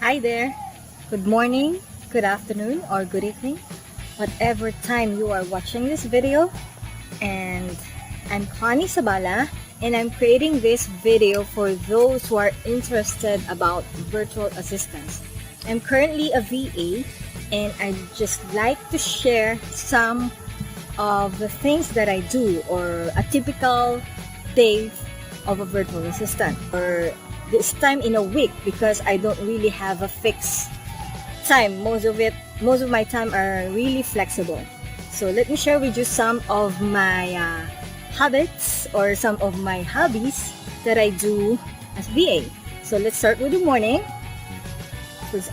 Hi there. Good morning, good afternoon, or good evening, whatever time you are watching this video. And I'm Connie Sabala, and I'm creating this video for those who are interested about virtual assistants. I'm currently a VA, and I'd just like to share some of the things that I do, or a typical day of a virtual assistant, or this time in a week, because I don't really have a fixed time. Most of my time are really flexible. So let me share with you some of my habits or some of my hobbies that I do as VA. So let's start with the morning.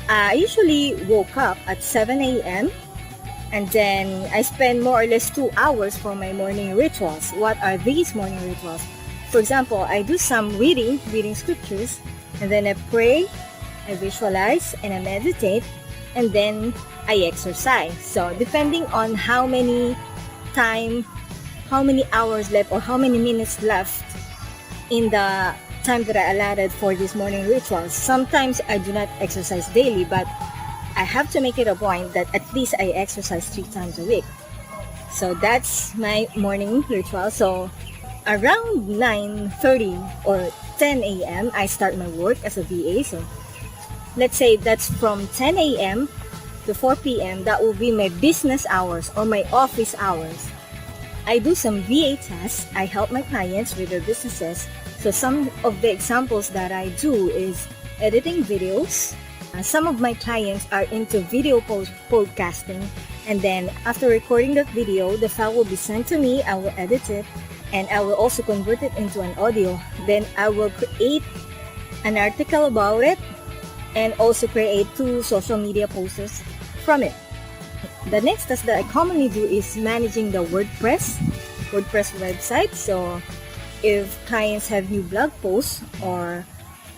I usually woke up at 7 a.m. and then I spend more or less 2 hours for my morning rituals. What are these morning rituals? For example, I do some reading scriptures, and then I pray, I visualize, and I meditate, and then I exercise. So depending on how many hours left, or how many minutes left in the time that I allotted for this morning rituals. Sometimes I do not exercise daily, but I have to make it a point that at least I exercise 3 times a week. So that's my morning ritual. So around 9:30 or 10 a.m. I start my work as a VA. So let's say that's from 10 a.m. to 4 p.m. That will be my business hours or my office hours. I do some VA tasks. I help my clients with their businesses. So some of the examples that I do is editing videos. Some of my clients are into video podcasting, and then after recording that video, the file will be sent to me. I will edit it, and I will also convert it into an audio. Then I will create an article about it, and also create 2 social media posts from it. The next task that I commonly do is managing the WordPress website. So if clients have new blog posts, or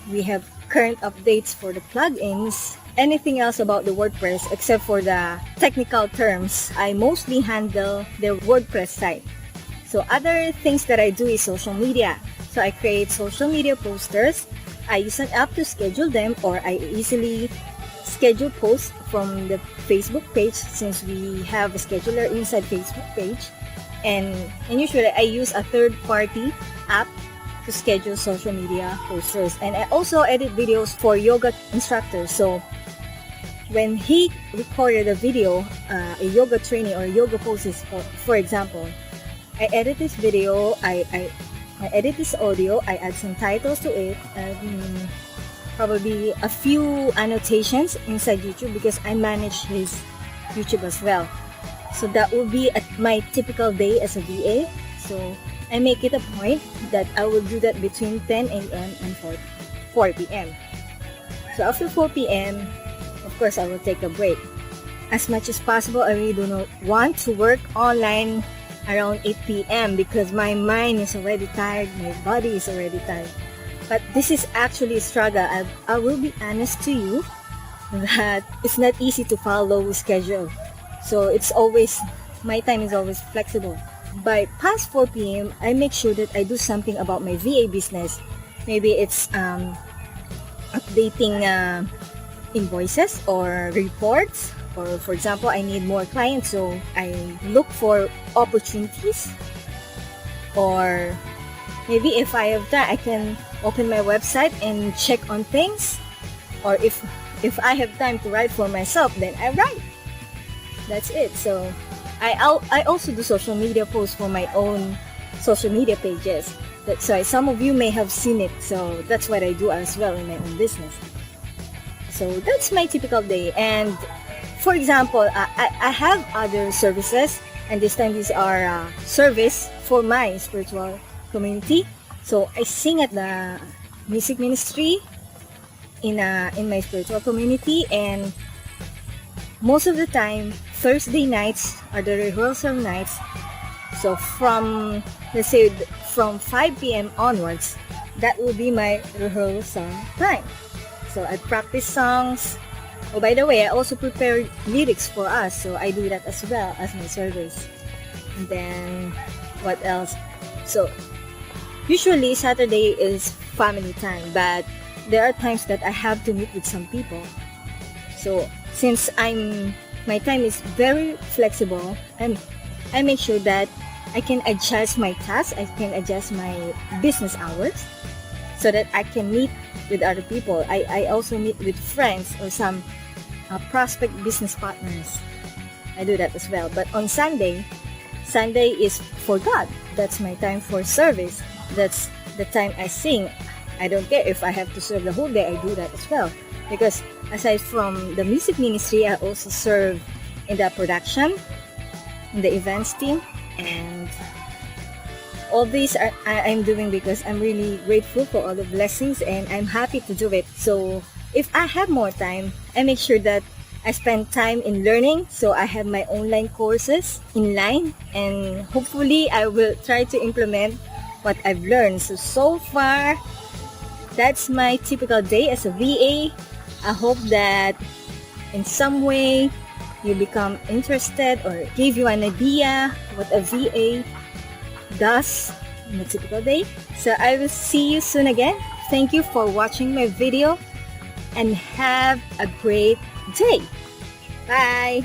we have current updates for the plugins, anything else about the WordPress except for the technical terms, I mostly handle the WordPress site. So other things that I do is social media. So I create social media posters. I use an app to schedule them, or I easily schedule posts from the Facebook page, since we have a scheduler inside Facebook page. And usually I use a third-party app to schedule social media posters. And I also edit videos for yoga instructors. So when he recorded a video, a yoga training or yoga poses, for example, I edit this video, I edit this audio, I add some titles to it, and probably a few annotations inside YouTube, because I manage his YouTube as well. So that will be my typical day as a VA. So I make it a point that I will do that between 10 a.m. and 4 p.m. So after 4 p.m., of course, I will take a break. As much as possible, I really do not want to work online around 8 p.m. because my mind is already tired, my body is already tired. But this is actually a struggle. I will be honest to you that it's not easy to follow a schedule. So my time is always flexible. By past 4 p.m., I make sure that I do something about my VA business. Maybe it's updating invoices or reports, or for example, I need more clients, so I look for opportunities. Or maybe if I have time, I can open my website and check on things. Or if I have time to write for myself, then I write. That's it. So I also do social media posts for my own social media pages. That's why some of you may have seen it. So that's what I do as well in my own business. So that's my typical day. And for example, I have other services, and this time these are service for my spiritual community. So I sing at the music ministry in my spiritual community, and most of the time Thursday nights are the rehearsal nights. So from, let's say, from 5 p.m. onwards, that will be my rehearsal time. So I practice songs. Oh, by the way, I also prepare lyrics for us, so I do that as well as my service. And then what else? So usually Saturday is family time, but there are times that I have to meet with some people. So since my time is very flexible, and I make sure that I can adjust my tasks, I can adjust my business hours so that I can meet with other people. I also meet with friends or some prospect business partners. I do that as well. But on Sunday is for God. That's my time for service. That's the time I sing. I don't care if I have to serve the whole day, I do that as well. Because aside from the music ministry, I also serve in the production, in the events team, and all these I'm doing because I'm really grateful for all the blessings and I'm happy to do it. So if I have more time, I make sure that I spend time in learning. So I have my online courses in line, and hopefully I will try to implement what I've learned. So far, that's my typical day as a VA. I hope that in some way you become interested or give you an idea what a VA does in a typical day. So I will see you soon again. Thank you for watching my video and have a great day. Bye.